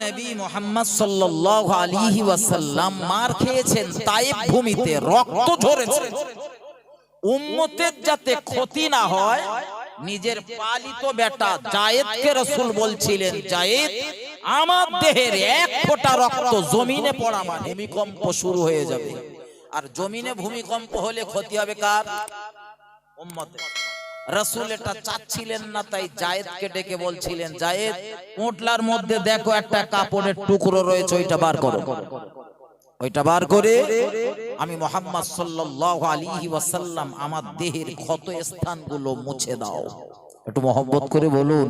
নবী মুহাম্মদ সাল্লাল্লাহু আলাইহি ওয়াসাল্লাম মার খেয়েছেন, তায়েব ভূমিতে রক্ত ঝরেছে। উম্মতের যাতে ক্ষতি না হয়, নিজের পালিত বেটা জায়েদকে রাসূল বলছিলেন, জায়েদ আমার দেহের এক ফোঁটা রক্ত জমিনে পড়া মানে ভূমিকম্প শুরু হয়ে যাবে। আর জমিনে ভূমিকম্প হলে ক্ষতি হবে কার? উম্মতের। রাসূল এটা চাচ্ছিলেন না, তাই জায়েদকে ডেকে বলছিলেন, জায়েদ ওটলার মধ্যে দেখো একটা কাপড়ের টুকরো রয়েছে, ওইটা বার করো। ওইটা বার করে আমি মুহাম্মদ সাল্লাল্লাহু আলাইহি ওয়াসাল্লাম আমার দেহের ক্ষত স্থানগুলো মুছে দাও। একটু মহব্বত করে বলুন।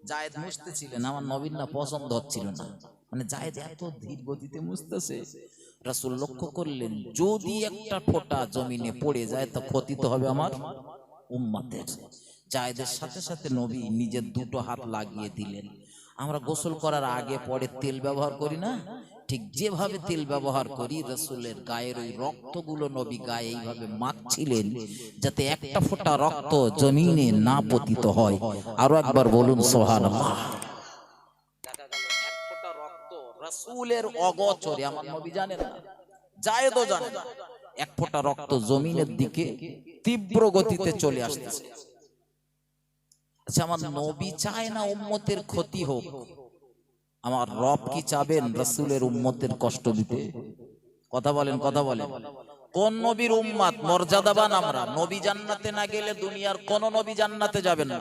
জায়েদ মুছতেছিলেন, আমার নবীর না পছন্দ হচ্ছিল না, মানে জায়েদ এত ধীর গতিতে মুছতেছে। রাসূল লক্ষ্য করলেন, যদি একটা ফোঁটা জমিনে পড়ে যায় তা ক্ষতি তো হবে আমার উম্মতের। জায়েদের সাথে সাথে নবী নিজের দুটো হাত লাগিয়ে দিলেন। আমরা গোসল করার আগে পরে তেল ব্যবহার করি না, ঠিক যেভাবে তেল ব্যবহার করি, রাসূলের গায়ের ওই রক্তগুলো নবী গায়ে এইভাবে মাখছিলেন যাতে একটা ফোঁটা রক্ত জমিনে না পতিত হয়। আরো একবার বলুন সুবহানাল্লাহ। দেখা গেল এক ফোঁটা রক্ত রাসূলের অগোচরে, আমার নবী জানেন না, জায়েদও জানে না, এক ফোঁটা রক্ত জমিনের দিকে তীব্র গতিতে চলে আসতেছে। আচ্ছা, আমার নবী চায় না উম্মতের ক্ষতি হোক, আমার রব কি চাবেন রাসূলের উম্মতের কষ্ট দিতে? কথা বলেন, কথা বলেন। কোন নবীর উম্মত মর্যাদাবান আমরা? নবী জান্নাতে না গেলে দুনিয়ার কোন নবী জান্নাতে যাবেন না,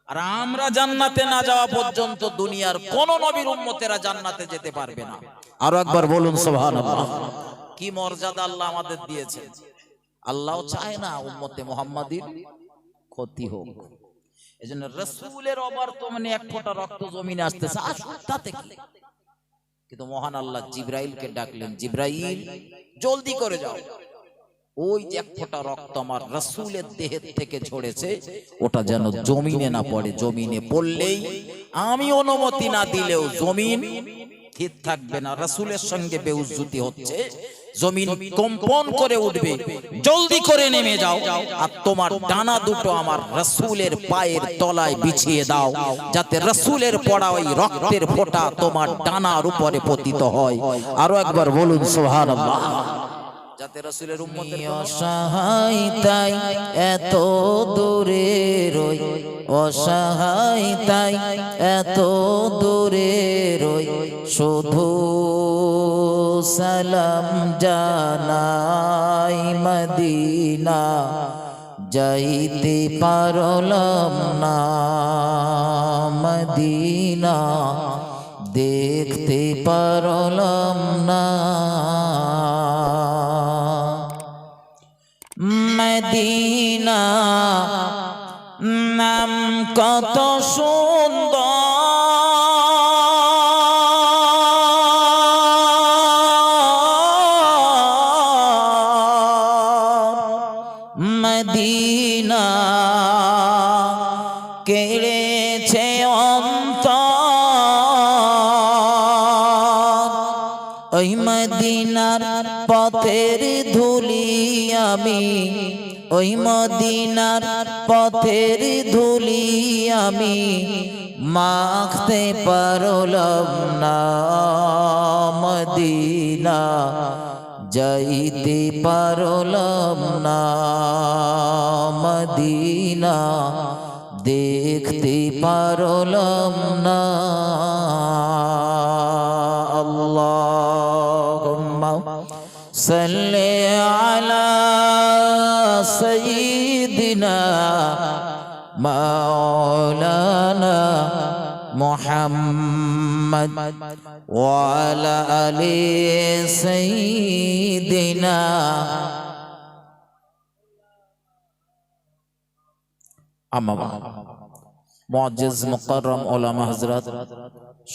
আর আমরা জান্নাতে না যাওয়া পর্যন্ত দুনিয়ার কোন নবীর উম্মতেরা জান্নাতে যেতে পারবে না। আরো একবার বলুন সুবহানাল্লাহ। কি মর্যাদা আল্লাহ আমাদের দিয়েছে। আল্লাহ চায় না উম্মতে মুহাম্মাদীর ক্ষতি হোক। এজন্য রাসূলের অবর্তমানে এক ফোঁটা রক্ত জমিনে আসতেছে, তাতে কি? কিন্তু মহান আল্লাহ জিবরাইলকে ডাকলেন, জিবরাইল জলদি করে যাও, ওই যে এক ফোঁটা রক্ত আমার রাসূলের দেহের থেকে ঝরেছে ওটা যেন জমিনে না পড়ে। জমিনে পড়লেই আমি অনুমতি না দিলেও জমিন স্থির থাকবে না, রাসূলের সঙ্গে বেউজ্জতি হচ্ছে, জমিন কম্পন করে উঠবে। জলদি করে নেমে যাও আর তোমার ডানা দুটো আমার রাসূলের পায়ের তলায় বিছিয়ে দাও, যাতে রাসূলের পড়া ওই রক্তের ফোঁটা তোমার ডানার উপরে পতিত হয়। আরো একবার বলুন সুবহানাল্লাহ। যাতে রাসূলের উম্মতের অসহায় তাই এত দূরে রই, অসহায় তাই এত দূরে রই, শুধু সালাম জানাই মদিনা, যাইতে পারলাম না মদিনা, দেখতে পারলাম না মদিনা। নাম কত সুন্দর, মদিনা কেড়েছে অন্তর, ওই মদিনার পথের ধুলি আমি, ওই মদিনার পথের ধুলি আমি মাখতে পারলাম না মদিনা, যাইতে পারলাম না মদিনা, দেখতে পারলাম না। আল্লাহুম্মা সাল্লি আলা সাইয়্যিদিনা মাওলানা মুহাম্মদ ওয়া আলা আলি সাইয়্যিদিনা। আম্মা বা'দ। মুআজ্জিজ মুকাররম উলামা হযরত,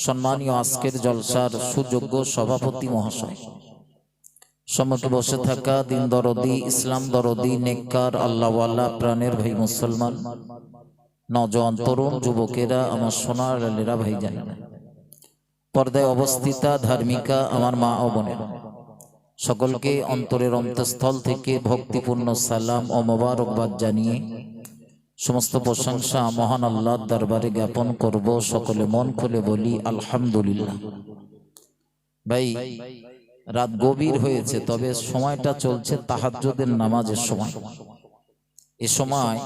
সম্মানীয় আজকের জলসার সুযোগ্য সভাপতি মহাশয়, সম্মুখে বসে থাকা দিন দরদি, ইসলাম দরদি, নেককার আল্লাহওয়ালা প্রাণের ভাই মুসলমান, নওজোয়ান তরুণ যুবকেরা, আমার সোনার লালেরা ভাই জানেন, পর্দায় অবস্থিতা ধার্মিকা আমার মা ও বোনেরা, সকলকে অন্তরের অন্তঃস্থল থেকে ভক্তিপূর্ণ সালাম ও মোবারকবাদ জানিয়ে সমস্ত প্রশংসা মহান আল্লাহর দরবারে জ্ঞাপন করব, সকলে মন খুলে বলি আলহামদুলিল্লাহ। ভাই, রাত গভীর হয়েছে, তবে সময়টা চলছে তাহাজ্জুদের নামাজের সময়। এ সময়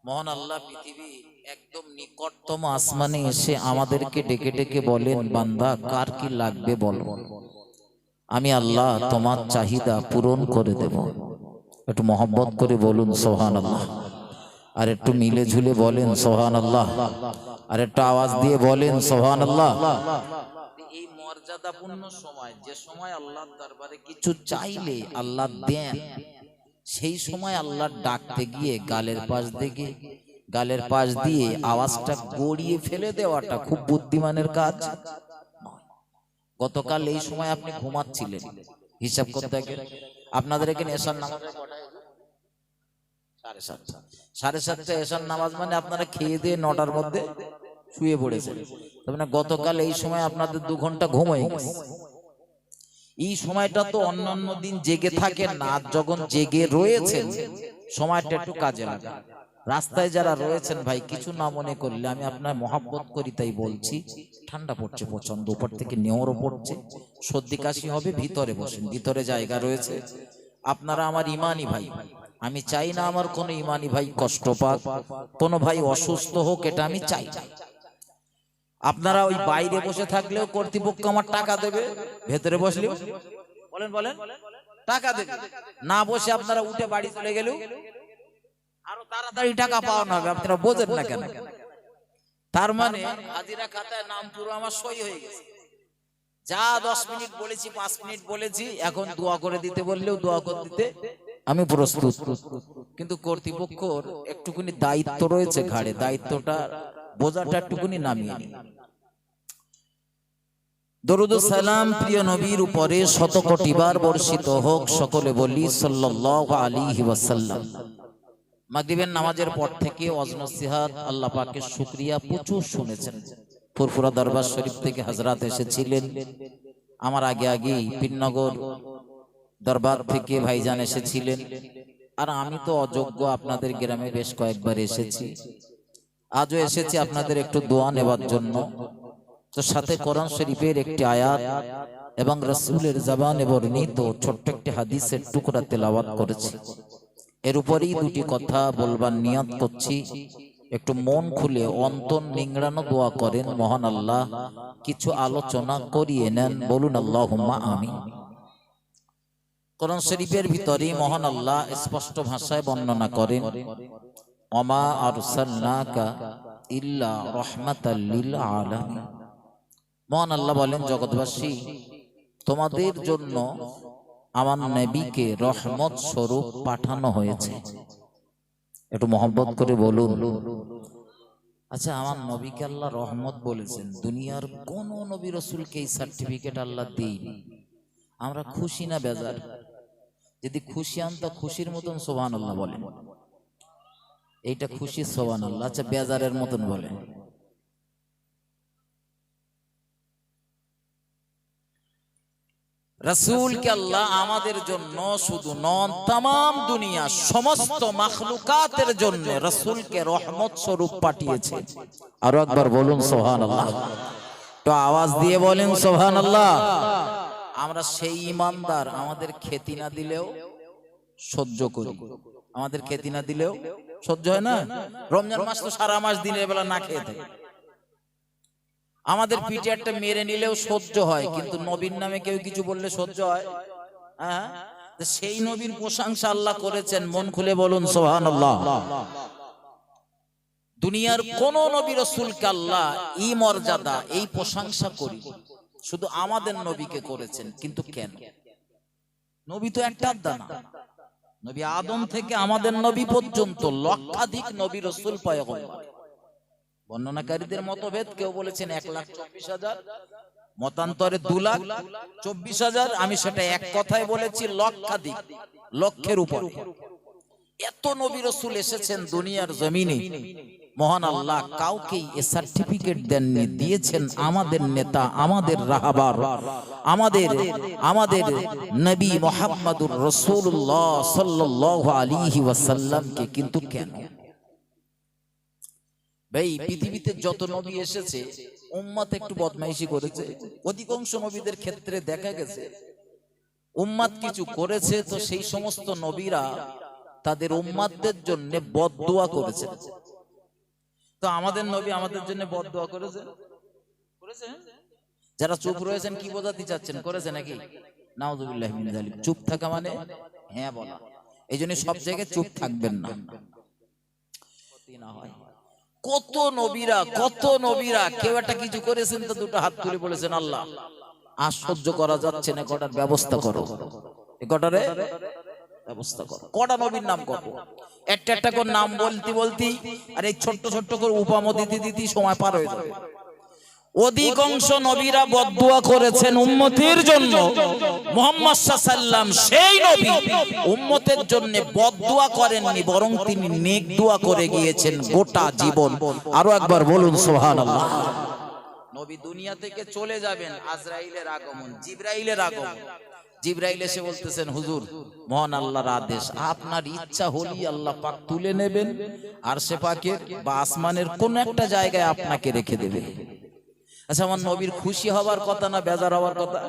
মহান আল্লাহ পৃথিবী একদম নিকটতম আসমানে এসে আমাদেরকে ডেকে ডেকে বলেন, বান্দা কার কি লাগবে বলো, আমি আল্লাহ তোমার চাহিদা পূরণ করে দেব। একটু মহব্বত করে বলুন সুবহানাল্লাহ, আর একটু মিলে ঝুলে বলেন সুবহানাল্লাহ, আর একটু আওয়াজ দিয়ে বলেন সুবহানাল্লাহ। এই মর্যাদাপূর্ণ সময়, যে সময় আল্লাহর দরবারে কিছু চাইলে আল্লাহ দেন, সেই সময় আল্লাহ ডাকতে গিয়ে গালের পাশ দিয়ে আওয়াজটা গড়িয়ে ফেলে দেওয়াটা খুব বুদ্ধিমানের কাজ। গতকাল এই সময় আপনি ঘুমাচ্ছিলেন, হিসাব করতে গেলে আপনাদের এখানে এশার নামাজ 7:30 এশার নামাজ, মানে আপনারা খেয়ে দিয়ে 9টার মধ্যে শুয়ে পড়েছেন। মানে গতকাল এই সময় আপনাদের 2 ঘন্টা ঘুম হয়ে গেছে। এই সময়টা তো অন্যান্য দিন জেগে থাকেন না, যখন জেগে রয়েছেন সময়টা একটু কাজে লাগে। রাস্তায় যারা রয়েছেন ভাই, কিছু না মনে করলে, আমি আপনার মহব্বত করি তাই বলছি, ঠান্ডা পড়ছে প্রচন্ড, উপর থেকে নেওয়ারও পড়ছে, সর্দি কাশি হবে, ভিতরে বসেন, ভিতরে জায়গা রয়েছে। আপনারা আমার ইমানি ভাই, আমি চাই না আমার কোনো ইমানি ভাই কষ্ট পাক, কোনো ভাই অসুস্থ হোক, এটা আমি চাই না। আপনারা ওই বাইরে বসে থাকলেও কর্তৃপক্ষ আমার টাকা দেবে, ভেতরে বসলেও বলেন টাকা দেবে, না বসে আপনারা উঠে বাড়ি চলে গেলেও আরো তাড়াতাড়ি টাকা পাওয়ানো হবে। আপনারা বোঝেন না কেন? তার মানে হাজিরা খাতায় নাম পুরো আমার সই হয়ে গেছে। যা 10 মিনিট বলেছি, 5 মিনিট বলেছি, এখন দোয়া করে দিতে বললেও দোয়া করে দিতে আমি প্রস্তুত। কিন্তু কর্তৃপক্ষর একটুখানি দায়িত্ব রয়েছে ঘাড়ে, দায়িত্বটা বোঝাটা একটুখানি নামিয়ে নিন। দরুদ ও সালাম প্রিয় নবীর উপরে শত কোটি বার বর্ষিত হোক, সকলে বলি সাল্লাল্লাহু আলাইহি ওয়াসাল্লাম। মাগরিবের নামাজের পর থেকে ওয়াজ নসিহত আল্লাহ পাকের শুকরিয়া প্রচুর শুনেছেন। ফুরফুরা দরবার শরীফ থেকে হযরত এসেছিলেন, আমার আগেই পীরনগর দরবার থেকে ভাইজান এসেছিলেন, আর আমি তো অযোগ্য, আপনাদের গ্রামে বেশ কয়েকবার এসেছি, আজও এসেছি আপনাদের একটু দোয়া নেবার জন্য। তো সাথে কোরআন শরীফের একটি আয়াত এবং রাসূলের জবানে বর্ণিত ছোট্ট একটি হাদিসের টুকরা তেলাওয়াত করেছি। এর উপরেই 2টি কথা বলবার নিয়ত করছি। একটু মন খুলে অন্তর নিংড়ানো দোয়া করেন, মহান আল্লাহ কিছু আলোচনা করিয়ে নেন, বলুন আল্লাহুম্মা আমিন। কোরআন শরীফের ভিতরে মহান আল্লাহ স্পষ্ট ভাষায় বর্ণনা করেন, ওমা আরসালনাকা ইল্লা রাহমাতাল লিল আলামিন। মহান আল্লাহ বলেন, জগৎবাসী, তোমাদের জন্য আমার নবীকে রহমত স্বরূপ পাঠানো হয়েছে। একটু মহব্বত করে বলুন। আচ্ছা, আমার নবীকে আল্লাহ রহমত বলেছেন, দুনিয়ার কোন নবী রাসূলকে এই সার্টিফিকেট আল্লাহ দেয়নি। আমরা খুশি না বেজার? যদি খুশি হন তো খুশির মতন সুবহানাল্লাহ বলেন, এইটা খুশি সুবহানাল্লাহ। আচ্ছা, বেজারের মতন বলেন। রাসূলকে আল্লাহ আমাদের জন্য শুধু নন, तमाम দুনিয়া সমস্ত মাখলুকাতের জন্য রাসূলকে রহমত স্বরূপ পাঠিয়েছে। আরো একবার বলুন সুবহানাল্লাহ, তো আওয়াজ দিয়ে বলেন সুবহানাল্লাহ। আমরা সেই ইমানদার, আমাদের খেতি না দিলেও সহ্য করি, আমাদের খেতি না দিলেও সহ্য হয় না। রমজান মাস তো সারা মাস দিনের বেলা না খেয়ে থাকে, আমাদের পিঠে একটা মেরে নিলেও সহ্য হয়, কিন্তু নবীর নামে কেউ কিছু বললে সহ্য হয়? হ্যাঁ, সেই নবীর প্রশংসা আল্লাহ করেছেন, মন খুলে বলুন সুবহানাল্লাহ। দুনিয়ার কোন নবী রাসূলকে আল্লাহ এই মর্যাদা, এই প্রশংসা করি, শুধু আমাদের নবীকে করেছেন। কিন্তু কেন? নবী তো একটা দানা, নবী আদম থেকে আমাদের নবী পর্যন্ত লক্ষাধিক নবী রাসূল পয়গম্বর। বর্ণনাকারীদের মতভেদ, কেউ বলেছেন 1,24,000, মতান্তরে 2,24,000, আমি সেটা এক কথায় বলেছি লক্ষাধিক, লক্ষের উপর। এত নবী রাসূল এসেছেন দুনিয়ার জমিনে, মহান আল্লাহ কাউকে এ সার্টিফিকেট দেননি, দিয়েছেন আমাদের নেতা, আমাদের রাহবার, আমাদের নবী মুহাম্মদুর রাসূলুল্লাহ সাল্লাল্লাহু আলাইহি ওয়াসাল্লামকে। কিন্তু কেন? ভাই পৃথিবীতে যত নবী এসেছে উম্মত একটু বদমাইশি করেছে। অধিকাংশ নবীদের ক্ষেত্রে দেখা গেছে উম্মত কিছু করেছে তো সেই সমস্ত নবীরা তাদের উম্মতদের জন্য বদদুয়া করেছে। তো আমাদের নবী আমাদের জন্য বদদুয়া করেছে? যারা চুপ রয়েছেন কি বোঝাতে চাচ্ছেন? করেছে নাকি? নাউযুবিল্লাহি মিন যালিক। চুপ থাকা মানে হ্যাঁ বলা। এই জন্য সব জায়গায় চুপ থাকবেন না। কত নবীরা কেউ একটা কিছু করেছেন তো দুটো হাত তুলে বলেছেন আল্লাহ আর সহ্য করা যাচ্ছে না, কটার ব্যবস্থা করো, কটারে ব্যবস্থা করো। কটা নবীর নাম করবো? একটা একটা করে নাম বলতে আর এই ছোট্ট ছোট্ট করে উপমা দিতে সময় পার হয়ে যাবে। অধিকাংশ নবীরা বদদুয়া করেছেন উম্মতের জন্য। মুহাম্মদ সাল্লাল্লাহু সেই নবী উম্মতের জন্য বদদুয়া করেননি, বরং তিনি নেক দোয়া করে গিয়েছেন গোটা জীবন। আরো একবার বলুন সুবহানাল্লাহ। নবী দুনিয়া থেকে চলে যাবেন, আজরাইলের আগমন, জিবরাইলের আগমন। জিবরাইল এসে বলতেছেন হুজুর মহান আল্লাহর আদেশ, আপনার ইচ্ছা হলেই আল্লাহ পাক তুলে নেবেন আরশে পাকের বা আসমানের কোন একটা জায়গায় আপনাকে রেখে দেবে। আচ্ছা, আমার নবীর খুশি হওয়ার কথা না বেজার হওয়ার কথা?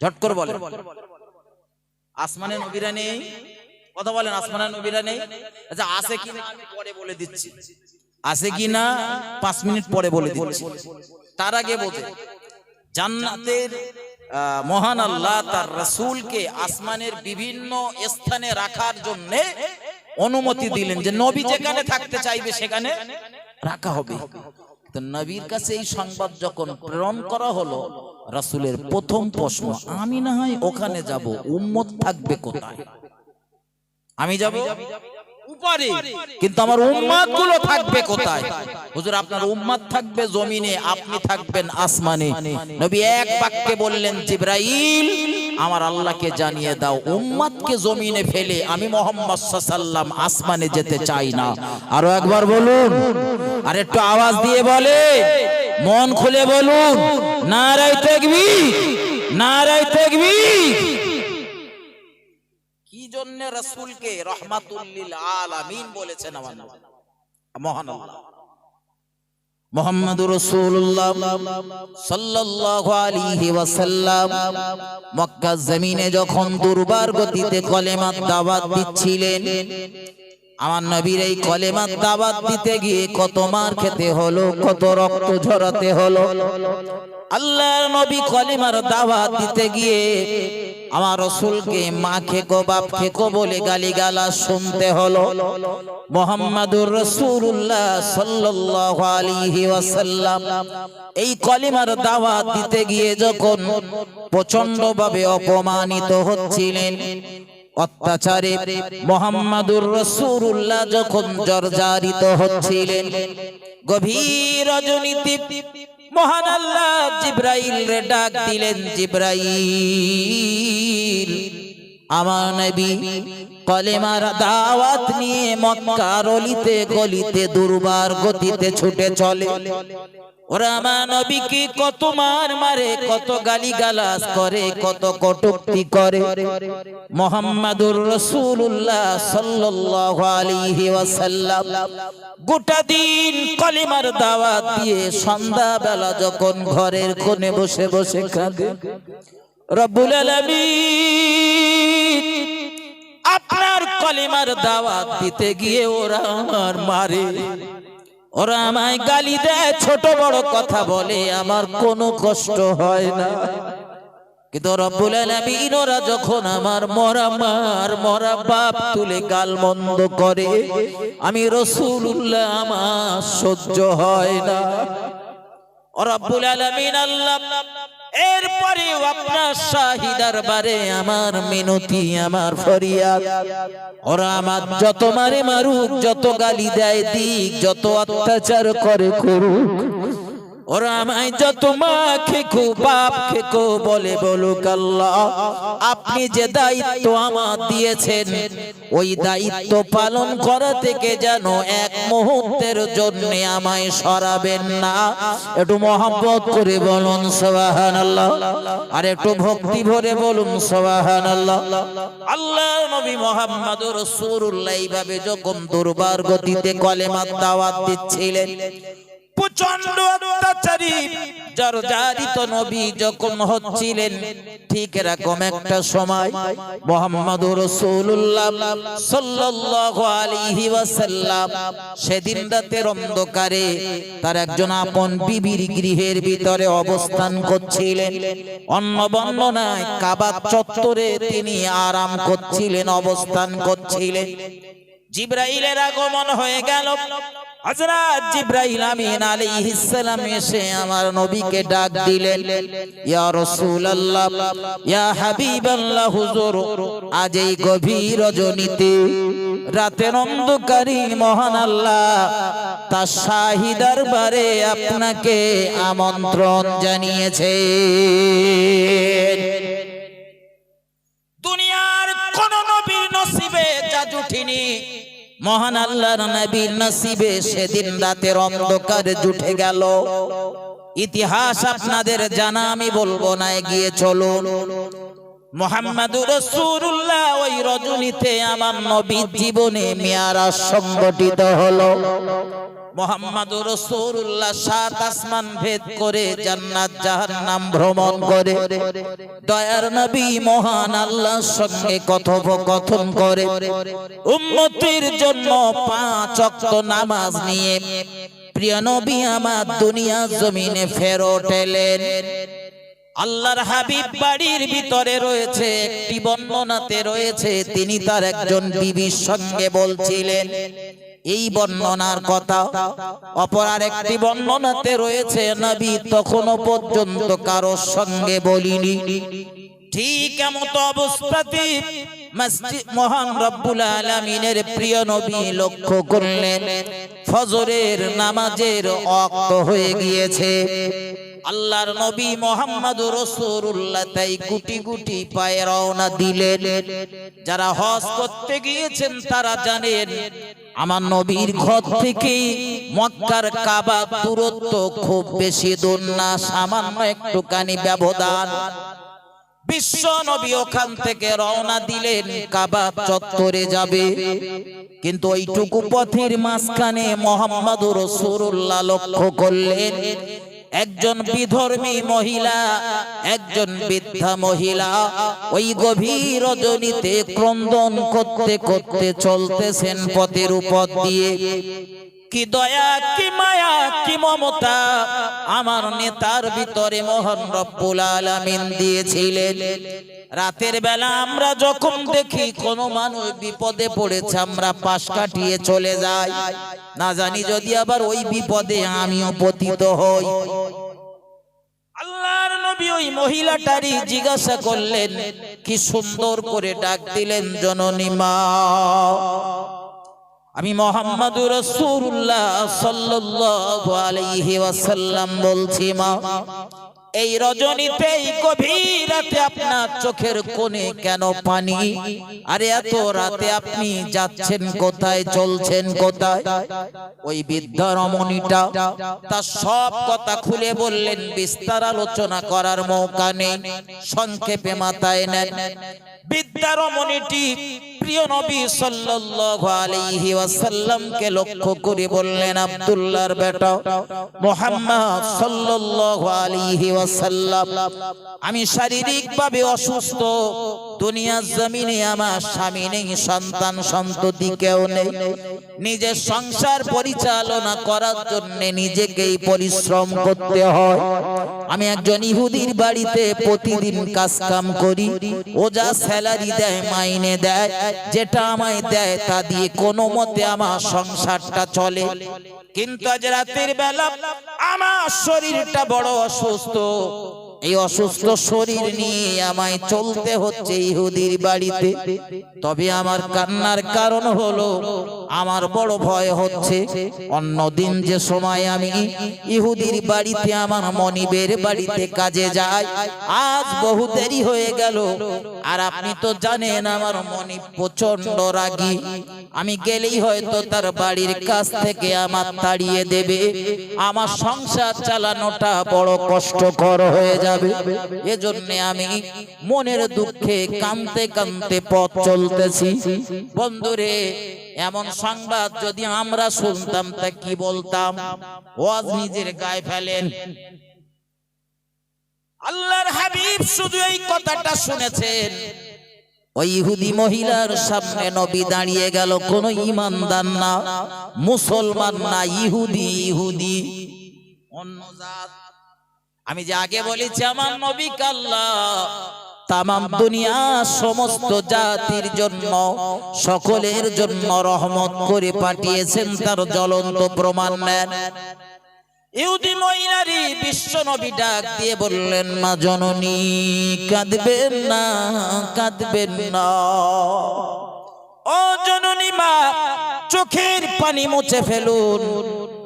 ঝট করে বলেন। আসমানে নবীরা নেই, কথা বলেন, আসমানে নবীরা নেই। আচ্ছা, আছে কিনা আমি পরে বলে দিচ্ছি, আছে কিনা 5 মিনিট পরে বলে দিচ্ছি। তার আগে বোঝে জান্নাতের মহান আল্লাহ তার রাসূলকে আসমানের বিভিন্ন স্থানে রাখার জন্য অনুমতি দিলেন যে নবী যেখানে থাকতে চাইবে সেখানে রাখা হবে। তো নবীর কাছে এই সংবাদ যখন প্রেরণ করা হলো, রাসূলের প্রথম প্রশ্ন, আমি না হয় ওখানে যাব, উম্মত থাকবে কোথায়? আমি যাব উপরে, কিন্তু আমার উম্মত গুলো থাকবে কোথায়? হুজুর আপনার উম্মত থাকবে জমিনে, আপনি থাকবেন আসমানে। নবী এক বাক্যে বললেন, জিবরাইল আমার আল্লাহকে জানিয়ে দাও উম্মতকে জমিনে ফেলে আমি মুহাম্মদ সাল্লাল্লাহু আসমানে যেতে চাই না। আরো একবার বলুন, আর একটু আওয়াজ দিয়ে বলে, মন খুলে বলুন, নারায়ে তাকবীর, নারায়ে তাকবীর। কি জন্য রাসূলকে রাহমাতুল লিল আলামিন বলেছেন আমার মহান আল্লাহ? মুহাম্মদুর রাসূলুল্লাহ সাল্লাল্লাহু আলাইহি ওয়াসাল্লাম মক্কা জমিনে যখন দুর্বার গতিতে কলেমার দাওয়াত দিচ্ছিলেন, আমার নবীর এই কলেমার দাওয়াত দিতে গিয়ে কত মার খেতে হলো, কত রক্ত ঝরাতে হলো। আল্লাহর নবী কলেমার দাওয়াত দিতে গিয়ে আমার রাসূলকে মা খেকো বাপ খেকো বলে গালিগালাজ শুনতে হলো। মুহাম্মাদুর রাসূলুল্লাহ সাল্লাল্লাহু আলাইহি ওয়াসাল্লাম এই কলিমার দাওয়াত দিতে গিয়ে যখন প্রচন্ডভাবে অপমানিত হচ্ছিলেন, অত্যাচারে মুহাম্মাদুর রাসূলুল্লাহ যখন জর্জরিত হচ্ছিলেন, গভীর রজনীতে মহান আল্লাহ জিবরাইল রে ডাক দিলেন, জিবরাইল আমার নবী কলেমার দাওয়াত নিয়ে মক্কার অলিতে গলিতে দুর্বার গতিতে ছুটে চলে। ওরা আমার নবীকে কত মার মারে, কত গালিগালাজ করে, কত কটূক্তি করে। মুহাম্মাদুর রাসূলুল্লাহ সাল্লাল্লাহু আলাইহি ওয়াসাল্লাম গোটা দিন কলিমার দাওয়াত দিয়ে সন্ধ্যা বেলা যখন ঘরের কোণে বসে বসে কাঁদে, রব্বুল আলামিন আপনার কলিমার দাওয়াত দিতে গিয়ে ওরা আমার মারে, ওরা আমায় গালি দেয়, ছোট বড় কথা বলে, আমার কোনো কষ্ট হয় না। কিন্তু রব্বুল আলামিন ওরা যখন আমার মরা মার মরা বাপ তুলে গালমন্দ করে, আমি রাসূলুল্লাহ আমার সহ্য হয় না। রব্বুল আলামিন আল্লাহ এরপরে আপনার শাহী দরবারে আমার মিনতি, আমার ফরিয়াদ, ওরা আমার যত মারে মারুক, যত গালি দেয় দিক, যত অত্যাচার করে করুক, ওরা আমায় যত মা খেকো বাপ খেকো বলে বলুক আল্লাহ, আপনি যে দায়িত্ব আমার দিয়েছেন ওই দায়িত্ব পালন করা থেকে যেন এক মুহূর্তের জন্য আমায় সরাবেন না। একটু মহব্বত করে বলুন সুবহানাল্লাহ, আর একটু ভক্তি ভরে বলুন সুবহানাল্লাহ। আল্লাহ নবী মুহাম্মদুর রাসূলুল্লাহ এইভাবে যখন দুর্বার গতিতে কলেমার দাওয়াত দিচ্ছিলেন, প্রচন্ড অত্যাচারী জর্জরিত নবী যখন হচ্ছিলেন, ঠিক এরকম একটা সময় মুহাম্মদুর রাসূলুল্লাহ সাল্লাল্লাহু আলাইহি ওয়াসাল্লাম সেদিন রাতের অন্ধকারে তার একজন আপন বিবির গৃহের ভিতরে অবস্থান করছিলেন। অন্য বর্ণনায় কাবা চত্বরে তিনি আরাম করছিলেন, অবস্থান করছিলেন। জিবরাইলের আগমন হয়ে গেল। হযরত জিবরাইল আমিন আলাইহিস সালাম এসে আমার নবীকে ডাক দিলেন, ইয়া রাসূলুল্লাহ, ইয়া হাবিবাল্লাহ, হুজুর আজ এই গভীর রজনীতে রাতের অন্ধকারে মহান আল্লাহ তার শাহী দরবারে আপনাকে আমন্ত্রণ জানিয়েছে। দুনিয়ার কোন নবীর নসিবে যা জুটেনি, মহান আল্লাহর নবীর নসিবে সেদিন রাতের অন্ধকার জুটে গেল। ইতিহাস আপনাদের জানা, আমি বলবো না, এগিয়ে চলুন। মুহাম্মদুর রাসূলুল্লাহ ওই রজনীতে আমার নবীর জীবনে মিরাজ সংঘটিত হলো। মুহাম্মদুর রাসূলুল্লাহ সাত আসমান ভেদ করে জান্নাত জাহান্নাম ভ্রমণ করে দয়ার নবী মহান আল্লাহর সঙ্গে কথোপকথন করে উম্মতের জন্য 5 ওয়াক্ত নামাজ নিয়ে প্রিয় নবী আমার দুনিয়া জমিনে ফেরত এলেন। আল্লাহর হাবিব বাড়ির ভিতরে রয়েছে, একটি বর্ণনাতে রয়েছে তিনি তার একজন বিবির সঙ্গে বলছিলেন এই বর্ণনার কথা। অপর আরেকটি বর্ণনাতে রয়েছে নবী তখনও পর্যন্ত কারোর সঙ্গে বলিনি। ঠিক এমত অবস্থাতে মসজিদ মহান রব্বুল আলামিনের প্রিয় নবী লক্ষ্য করলেন ফজরের নামাজের ওয়াক্ত হয়ে গিয়েছে। আল্লাহর নবী মুহাম্মদুর রাসূলুল্লাহ তাই গুটি গুটি পায়ে রওনা দিলেন। যারা হজ করতে গিয়েছেন তারা জানেন আমার নবীর ঘর থেকে মক্কার কাবা দূরত্ব খুব বেশি দূর না, সামান্য একটুখানি ব্যবধান। বিশ্ব নবী ওখান থেকে রওনা দিলেন কাবা চত্বরে যাবে, কিন্তু ওইটুকু পথের মাঝখানে মুহাম্মদুর রাসূলুল্লাহ লক্ষ্য করলেন একজন বিধর্মী মহিলা, একজন বৃদ্ধা মহিলা ওই গভীর রজনীতে ক্রন্দন করতে করতে চলতেছেন পথের উপর দিয়ে। কি দয়া, কি মায়া, কি মমতা আমার নেতার ভিতরে মহান রব্বুল আলামিন দিয়েছিলেন। রাতের বেলা আমরা যখন দেখি কোন মানুষ বিপদে পড়েছে আমরা পাশ কাটিয়ে চলে যাই, না জানি যদি আবার ওই বিপদে আমিও পতিত হই। আল্লাহর নবী ওই মহিলাটারই জিজ্ঞাসা করলেন, কি সুন্দর করে ডাক দিলেন, জননী মা। আমি মুহাম্মদুর রাসূলুল্লাহ সাল্লাল্লাহু আলাইহি ওয়াসাল্লাম বলছি মা, এই রজনীতে এই গভীর রাতে আপনার চোখের কোণে কেন পানি? আরে এত রাতে আপনি যাচ্ছেন কোথায়, চলছেন কোথায়? ওই বৃদ্ধা রমণীটা তার সব কথা খুলে বললেন, বিস্তার আলোচনা করার মৌকা নেই, সংক্ষেপে মাথায় নেন। বৃদ্ধা রমণীটি প্রিয় নবী সাল্লাল্লাহু আলাইহি ওয়াসাল্লামকে লক্ষ্য করে বললেন, আব্দুল্লাহর বেটা মুহাম্মদ সাল্লাল্লাহু আলাইহি ওয়াসাল্লাম, আমি শারীরিকভাবে অসুস্থ, দুনিয়ার জমিনে আমার স্বামী নেই, সন্তান সন্ততি কেউ নেই, নিজের সংসার পরিচালনা করার জন্য নিজেকেই পরিশ্রম করতে হয়। আমি একজন ইহুদির বাড়িতে প্রতিদিন কাজ কাম করি, ও যা স্যালারি দেয়, মাইনে দেয়, যেটা আমায় দেয় তা দিয়ে কোনো মতে আমার সংসারটা চলে। কিন্তু আজ রাতের বেলা আমার শরীরটা বড় অসুস্থ, এই অসুস্থ শরীর নিয়ে আমায় চলতে হচ্ছে ইহুদির বাড়িতে। তবে আমার কান্নার কারণ হলো আমার বড় ভয় হচ্ছে, অন্যদিন যে সময় আমি ইহুদির বাড়িতে আমার মনিবের বাড়িতে কাজে যাই, আজ বহু দেরি হয়ে গেল। আর আপনি তো জানেন আমার মনিব প্রচন্ড রাগী, আমি গেলেই হয়তো তার বাড়ির কাছ থেকে আমার তাড়িয়ে দেবে, আমার সংসার চালানোটা বড় কষ্টকর হয়ে যাবে। এজন্য আমি মনের দুঃখে কাঁদতে কাঁদতে পথ চলতেছি। বন্ধুরে, এমন সংবাদ যদি আমরা শুনতাম তা কি বলতাম? ওয়াজ নিজের গায়ে ফেলেন। আল্লাহর হাবিব শুধু এই কথাটা শুনেছেন, ওই ইহুদি মহিলার সামনে নবী দাঁড়িয়ে গেল। কোন ইমানদার না, মুসলমান না, ইহুদি, ইহুদি অন্য জাত। আমি যে আগে বলেছি আমার নবী আল্লাহ তামাম দুনিয়া সমস্ত জাতির জন্য, সকলের জন্য রহমত করে পাঠিয়েছেন, তার জ্বলন্ত প্রমাণ নেন। ইহুদি মহিলারি বিশ্ব নবী ডাক দিয়ে বললেন, মা জননী কাঁদবেন না, কাঁদবেন না। ও জননী মা, চোখের পানি মুছে ফেলুন।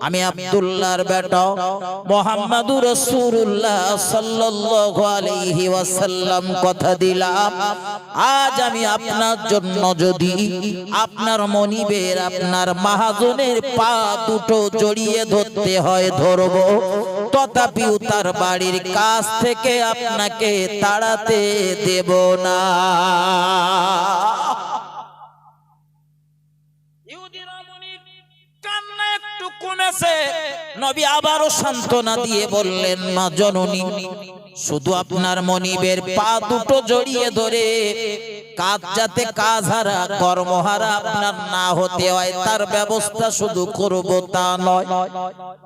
আমি আব্দুল্লাহর বেটা মুহাম্মাদুর রাসূলুল্লাহ সাল্লাল্লাহু আলাইহি ওয়াসাল্লাম কথা দিলাম, আজ আমি আপনার জন্য যদি আপনার মনিবের, আপনার মাহাজনের পা দুটো জড়িয়ে ধরতে হয় ধরব, তথাপিও তার বাড়ির কাছ থেকে আপনাকে তাড়াতে দেব না। নবী আবারও সান্ত্বনা দিয়ে বললেন, মা জননী, শুধু আপনার মনিবের পা দুটো জড়িয়ে ধরে কাজ যাতে কাজ হারা, কর্মহারা আপনার না হতে হয়, তার ব্যবস্থা শুধু করব তা নয়।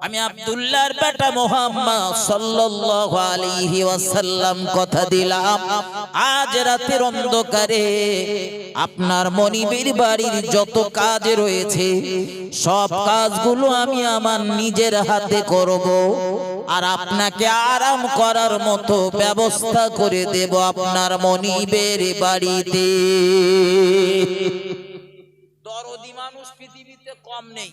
আমি আব্দুল্লাহর বেটা মুহাম্মদ সাল্লাল্লাহু আলাইহি ওয়াসাল্লাম কথা দিলাম, আজ রাতের অন্ধকারে আপনার মনিবের বাড়ির যত কাজ রয়েছে সব কাজগুলো আমি আমার নিজের হাতে করব, আর আপনাকে আরাম করার মতো ব্যবস্থা করে দেব আপনার মনিবের বাড়িতে। দরদি মানুষ পৃথিবীতে কম নেই,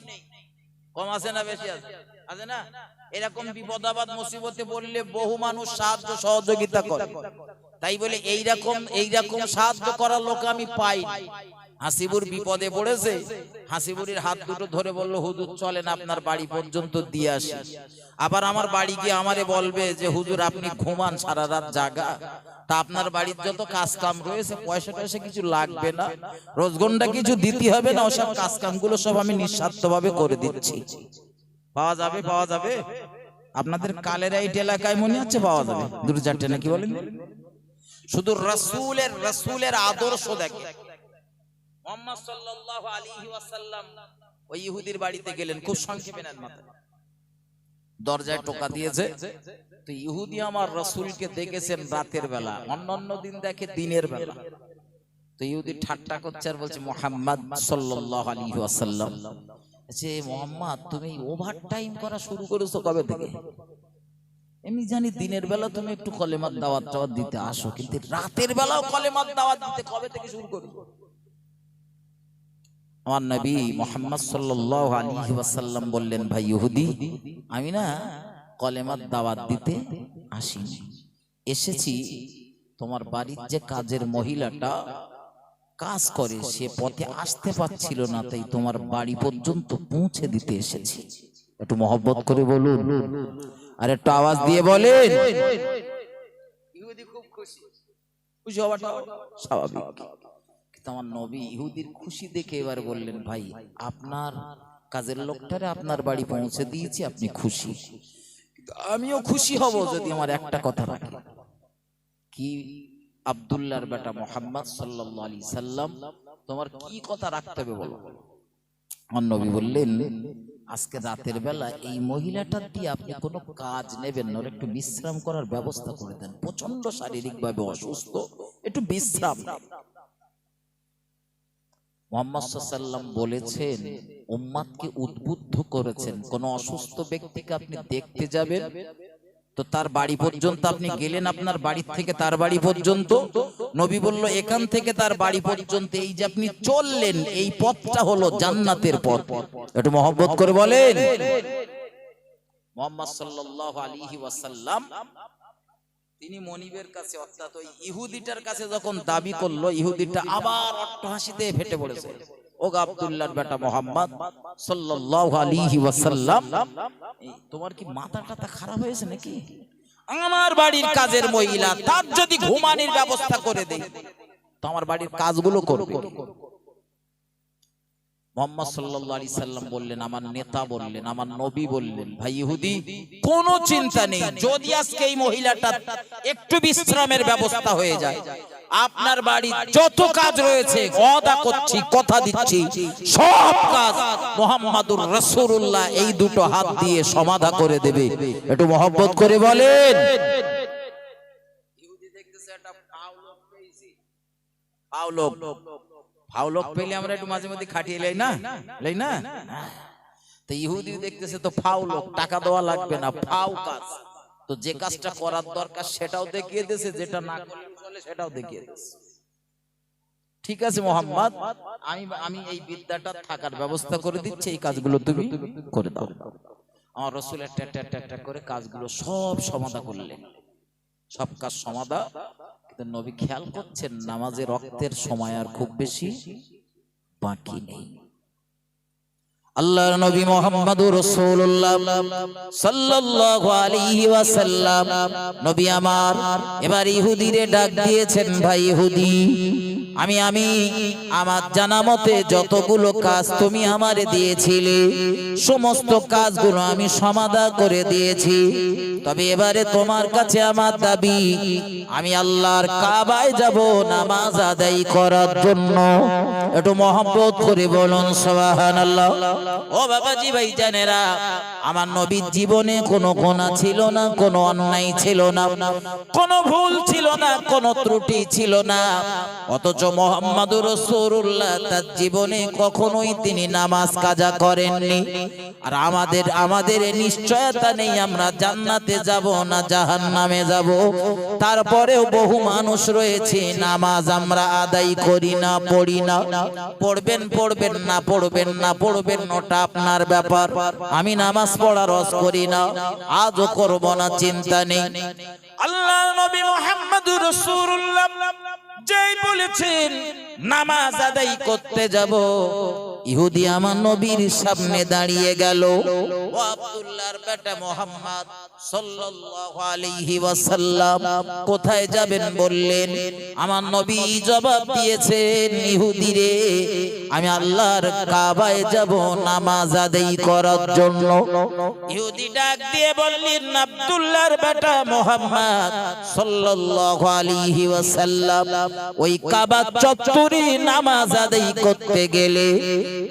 কম আছে না বেশি আছে? আছে না? এরকম বিপদ আপদ মুসিবতে বললে বহু মানুষ সাহায্য সহযোগিতা করে, তাই বলে এইরকম সাহায্য করার লোক আমি পাই। হাসিবুর বিপদে পড়েছে, হাসিবুরের হাত দুটো ধরে বলল, হুজুর চলেন আপনার বাড়ি পর্যন্ত দিয়ে আসি। আবার আমার বাড়ি গিয়ে আমারে বলবে যে হুজুর আপনি ঘুমান, সারা রাত জাগা, তা আপনার বাড়ির যত কাজ কাম রয়েছে পয়সা টয়সা কিছু লাগবে না, রোজগন্ডা কিছু দিতে হবে না, ওসব কাজ কাম গুলো সব আমি নিঃস্বার্থভাবে করে দিচ্ছি। পাওয়া যাবে, পাওয়া যাবে। আপনাদের কালেরাইট এলাকায় মনে হচ্ছে পাওয়া যাবে, দুটো চারটে নাকি বলেন? শুধু রাসূলের আদর্শ দেখে। মুহাম্মদ সাল্লাল্লাহু আলাইহি ওয়াসাল্লাম ওই ইহুদির বাড়িতে গেলেন, খুব সংক্ষেপে নেন মাথায়। দরজায় টোকা দিয়েছে, তো ইহুদি আমার রাসূলকে দেখেছেন রাতের বেলা, অন্যান্য দিন দেখে দিনের বেলা। তো ইহুদি ঠাট্টা করছে আর বলছে, মুহাম্মদ সাল্লাল্লাহু আলাইহি ওয়াসাল্লাম, যে মুহাম্মদ তুমি ওভার টাইম করা শুরু করেছো কবে থেকে? এমনি জানি দিনের বেলা তুমি একটু কলেমার দাওয়াত দিতে আসো, কিন্তু রাতের বেলাও কলেমার দাওয়াত দিতে কবে থেকে শুরু করেছো? আমার নবী মুহাম্মদ সাল্লাল্লাহু আলাইহি ওয়াসাল্লাম বললেন, ভাই ইহুদি, আমি না কলেমার দাওয়াত দিতে আসিনি, এসেছি তোমার বাড়ির যে কাজের মহিলাটা কাজ করে সে পথে আসতে পারছিল না, তাই তোমার বাড়ি পর্যন্ত পৌঁছে দিতে এসেছি। একটু মহব্বত করে বলুন, আর একটু আওয়াজ দিয়ে বলেন। ইহুদি খুব খুশি, খুশি হওয়াটা স্বাভাবিক। আমার নবী ইহুদির খুশি দেখে এবার বললেন, ভাই আপনার কাজের লোকটারে আপনার বাড়ি পৌঁছে দিয়েছি, আপনি খুশি, আমিও খুশি হব যদি আমার একটা কথা রাখে। কি? আব্দুল্লাহর বেটা মুহাম্মদ সাল্লাল্লাহু আলাইহি সাল্লাম, তোমার কি কথা রাখতে হবে বলো। আমার নবী বললেন, আজকে রাতের বেলা এই মহিলাটার দিয়ে আপনি কোনো কাজ নেবেন না, একটু বিশ্রাম করার ব্যবস্থা করে দেন, প্রচন্ড শারীরিকভাবে অসুস্থ, একটু বিশ্রাম। মুহাম্মদ সাল্লাল্লাহু আলাইহি সাল্লাম বলেছেন, উম্মতকে উদ্বুদ্ধ করেছেন, কোন অসুস্থ ব্যক্তিকে আপনি দেখতে যাবেন তো তার বাড়ি পর্যন্ত আপনি গেলেন, আপনার বাড়ি থেকে তার বাড়ি পর্যন্ত। নবী বলল এখান থেকে তার বাড়ি পর্যন্ত এই যে আপনি চললেন, এই পথটা হলো জান্নাতের পথ। একটু মহব্বত করে বলেন। মুহাম্মদ সাল্লাল্লাহু আলাইহি ওয়াসাল্লাম তিনি মনিবের কাছে, অর্থাৎ ওই ইহুদিটার কাছে যখন দাবি করলো, ইহুদিটা আবার অট্টহাসিতে ফেটে পড়েছে। ও আব্দুল্লাহর বেটা মুহাম্মদ সাল্লাল্লাহু আলাইহি ওয়াসাল্লাম, তোমার কি মাথাটা খারাপ হয়েছে নাকি? আমার বাড়ির কাজের মহিলা, তার যদি ঘুমানোর ব্যবস্থা করে দেই তো আমার বাড়ির কাজগুলো করবে। মুহাম্মদ সাল্লাল্লাহু আলাইহি সাল্লাম বললেন, আমার নেতা বললেন, আমার নবী বললেন, ভাই ইহুদি কোনো চিন্তা নেই, যদি আজকে এই মহিলাটা একটু বিশ্রামের ব্যবস্থা হয়ে যায়, আপনার বাড়ি যত কাজ রয়েছে ওয়াদা করছি, কথা দিচ্ছি, সব কাজ মুহাম্মাদুর রাসূলুল্লাহ এই দুটো হাত দিয়ে সমাধা করে দেবে। একটু মহব্বত করে বলেন। ইহুদি দেখতেছে একটা ফাউলক পেয়েছি, ফাউলক পেলে আমরা একটু মাঝে মাঝে খাটিয়ে লাই না, তো ইহুদি দেখতেছে তো ফাউলক, টাকা দেওয়া লাগবে না, ফাউ কাজ, তো যে কাজটা করার দরকার সেটাও দেখিয়ে দিয়েছে, যেটা না করলে চলে সেটাও দেখিয়ে দিয়েছে। ঠিক আছে মুহাম্মদ, আমি এই বিদ্যাটা থাকার ব্যবস্থা করে দিচ্ছি, এই কাজগুলো তুমি করে দাও। আমার রাসূল একটা করে কাজগুলো সব সমাধা করলেন, সব কাজ সমাধা। কিন্তু নবী খেয়াল করছেন নামাজে রক্তের সময় আর খুব বেশি বাকি নেই। আল্লাহর নবী মুহাম্মদুর রাসূলুল্লাহ সাল্লাল্লাহু আলাইহি ওয়াসাল্লাম, নবী আমার এবার ইহুদিরে ডাক দিয়েছেন, ভাই ইহুদি, আমি আমার জানা মতে যতগুলো কাজ তুমি আমারে দিয়েছিলে সমস্ত কাজগুলো আমি সমাধা করে দিয়েছি, তবে এবারে তোমার কাছে আমার দাবি, আমি আল্লাহর কাবায় যাব নামাজ আদায় করার জন্য। একটু মহব্বত করে বলুন সুবহানাল্লাহ। ও বাবাজি ভাই জানেরা, আমার নবীর জীবনে কোনো গুনাহ ছিল না, কোনো অন্যায় ছিল না, কোনো ভুল ছিল না, কোনো ত্রুটি ছিল না, অথচ মুহাম্মদুর রাসূলুল্লাহ তার জীবনে কখনোই তিনি নামাজ কাজা করেননি। আর আমাদের নিশ্চয়তা নেই আমরা জান্নাতে যাব না জাহান্নামে যাব, তারপরেও বহু মানুষ রয়েছে নামাজ আমরা আদায় করি না, পড়ি না। পড়বেন না পড়বেন ওটা আপনার ব্যাপার, আমি নামাজ পড়ার রস করি না, আজও করব না, চিন্তা নেই। আল্লাহর নবী মুহাম্মদুর রাসূলুল্লাহ যেই বলেছেন নামাজ আদায় করতে যাব, ইহুদি আমার নবীর সামনে দাঁড়িয়ে গেল। ও আব্দুল্লাহর বেটা মুহাম্মদ সাল্লাল্লাহু আলাইহি ওয়াসাল্লাম, কোথায় যাবেন বললেন? আমার নবী জবাব দিয়েছেন, ইহুদি রে, আমি আল্লাহর কাবায় যাব নামাজ আদায় করার জন্য। ইহুদি ডাক দিয়ে বললেন, আব্দুল্লাহর বেটা মুহাম্মদ সাল্লাল্লাহু আলাইহি ওয়াসাল্লাম, ওই কাবা চত্বরে নামাজ আদায় করতে গেলে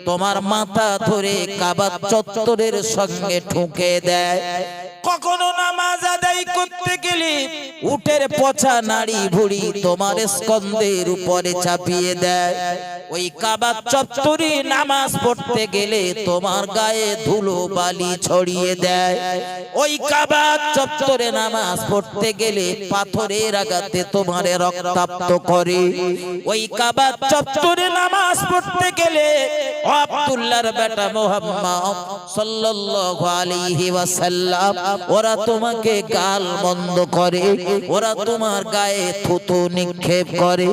তোমার মাথা ধরে কাবা চত্বরের সঙ্গে ঠুকে দেয়। কখনো নামাজ আদায় করতে গেলে উটের পচা নাড়ি ভুড়ি তোমার স্কন্ধের উপরে চাপিয়ে দেয়। ওই কাবা চত্বরে নামাজ পড়তে গেলে তোমার গায়ে ধুলো বালি ছড়িয়ে দেয়। ওই কাবা চত্বরে নামাজ পড়তে গেলে পাথরের আঘাতে তোমারে রক্তাক্ত করে। ওই কাবা চত্বরে নামাজ পড়তে গেলে আব্দুল্লাহর বেটা মুহাম্মদ সাল্লাল্লাহু আলাইহি ওয়াসাল্লাম, ওরা তোমাকে গাল বন্ধ করে, ওরা তোমার গায়ে থুতু নিক্ষেপ করে।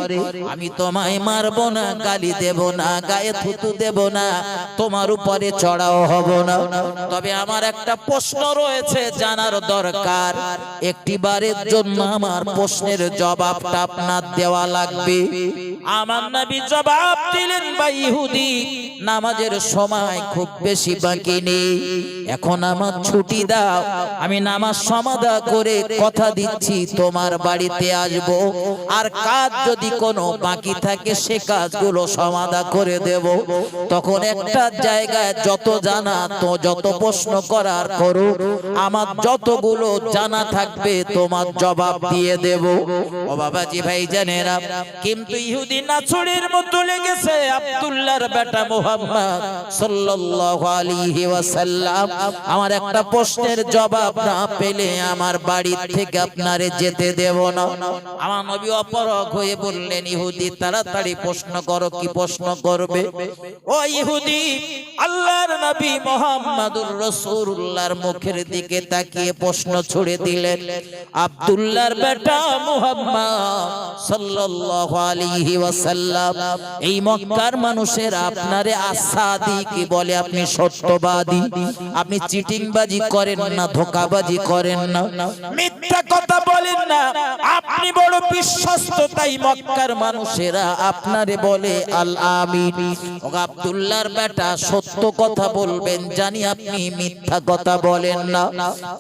আমি তোমায় মারব না, গালি দেব না, গায়ে থুতু দেব না, তোমার উপরে চড়াও হব না। তবে আমার একটা প্রশ্ন রয়েছে, জানার দরকার, একটিবারের জন্য আমার প্রশ্নের জবাবটা আপনার দেওয়া লাগবে। আমার নবী জবাব দিলেন, ভাই ইহুদি, নামাজের সময় খুব বেশি বাকি নেই, এখন আমার ছুটি দাও, আমি নামাজ সমাধা করে কথা দিচ্ছি তোমার বাড়িতে আসব, আর কাজ যদি কোনো বাকি থাকে সে কাজগুলো সমাধান করে দেব। তখন একটা জায়গায় যত জানা তো যত প্রশ্ন করার করো, আমার যতগুলো জানা থাকবে তোমার জবাব দিয়ে দেব। ও বাবাজি ভাই জানেরা, কিন্তু ইহুদি নাছুরির মতো লেগেছে আব্দুল্লাহর বেটা মুহাম্মদ সাল্লাল্লাহু আলাইহি ওয়াসাল্লাম আমার একটা প্রশ্নের জবাব না পেলে আমার বাড়ি থেকে আপনারে যেতে দেব না। আমার নবী অপরগ হয়ে বললেন, ইহুদি তাড়াতাড়ি প্রশ্ন করো। কি প্রশ্ন করবে? ও ইহুদি, আল্লাহর নবী মুহাম্মদুর রাসূলুল্লাহর মুখের দিকে তাকিয়ে প্রশ্ন ছুড়ে দিলেন, আব্দুল্লাহর বেটা মুহাম্মদ সাল্লাল্লাহু আলাইহি ওয়াসাল্লাম, এই মক্কার মানুষের আপনারে আসাদিক বলে, আপনি সত্যবাদী, আপনি চিটিংবাজি করেন না, ধোঁকাবাজি করেন না, মিথ্যা কথা বলেন না, আপনি বড় বিশ্বস্ত, তাই মক্কার মানুষেরা আপনারে বলে আল আমিন। ও আব্দুল্লাহর বেটা, সত্য কথা বলবেন, জানি আপনি মিথ্যা কথা বলেন না,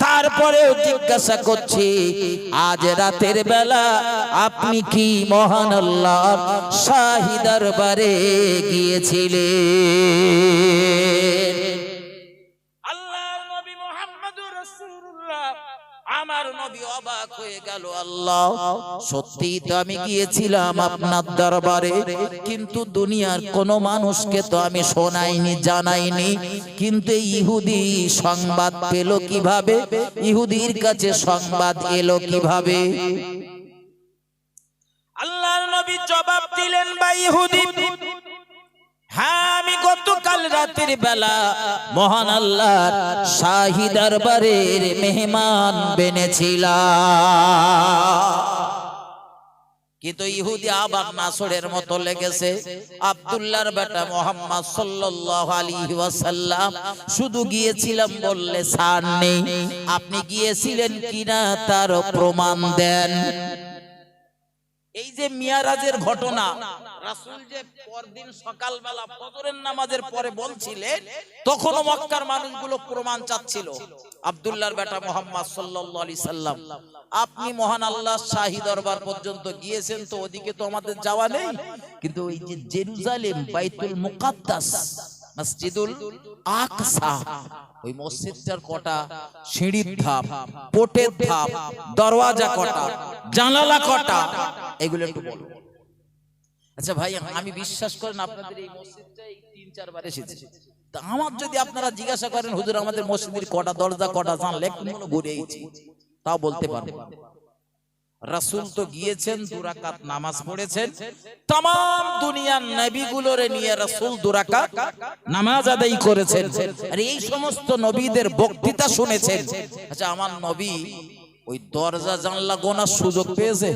তারপরেও জিজ্ঞাসা করছি, আজ রাতের বেলা আপনি কি মহান আল্লাহর শাহী দরবারে গিয়েছিলেন? আল্লাহর নবী মুহাম্মদুর রাসূলুল্লাহ, আমার নবী অবাক হয়ে গেল, আল্লাহ সত্যি তো আমি গিয়েছিলাম আপনার দরবারে, কিন্তু দুনিয়ার কোন মানুষকে তো আমি শোনাইনি, জানাইনি, কিন্তু ইহুদি সংবাদ পেল কিভাবে? ইহুদির কাছে সংবাদ এলো কিভাবে? আল্লাহর নবী জবাব দিলেন, বা ইহুদি, হ্যাঁ আমি গতকাল রাতের বেলা মহান আল্লাহর শাহী দরবারের মেহমান বেনেছিলাম। কিন্তু ইহুদি আবার নাসরের মতো লেগেছে, আব্দুল্লাহর বেটা মুহাম্মদ সাল্লাল্লাহু আলাইহি ওয়াসাল্লাম শুধু গিয়েছিলাম বললে সার নেই, আপনি গিয়েছিলেন কিনা তার প্রমাণ দেন। এই যে মিয়ারাজের ঘটনা, রাসূল যে পরদিন সকালবেলা ফজরের নামাজের পরে বলছিলেন, তখনও মক্কার মানুষগুলো প্রমাণ চাচ্ছিল। আব্দুল্লাহর বেটা মুহাম্মদ সাল্লাল্লাহু আলাইহি সাল্লাম, আপনি মহান আল্লাহর শাহী দরবার পর্যন্ত গিয়েছেন, তো ওদিকে তো আমাদের যাওয়া নেই, কিন্তু ওই যে জেরুজালেম, বাইতুল মুকাদ্দাস, মসজিদুল আকসা, ওই মসজিদটার কটা সিঁড়ির ধাপ, পোটের ধাপ, দরওয়াজা কটা, জানালা কটা, এগুলো একটু বলুন। আচ্ছা ভাই, আমি বিশ্বাস করেন আপনাদের এই মসজিদটাই ৩-৪ বার এসেছি, তা আমার যদি আপনারা জিজ্ঞাসা করেন, হুজুর আমাদের মসজিদের কটা দরজা, কটা জানলা, একটু ঘুরে এসেছি, তাও বলতে পারবো। রাসূল তো গিয়েছেন, 2 রাকাত নামাজ পড়েছেন, तमाम দুনিয়ার নবীগুলোরে নিয়ে রাসূল 2 রাকাত নামাজ আদায় করেছেন, আর এই সমস্ত নবীদের বক্তৃতা শুনেছেন। আচ্ছা, আমার নবী ওই দরজা জানলা গোনার সুযোগ পেয়েছে?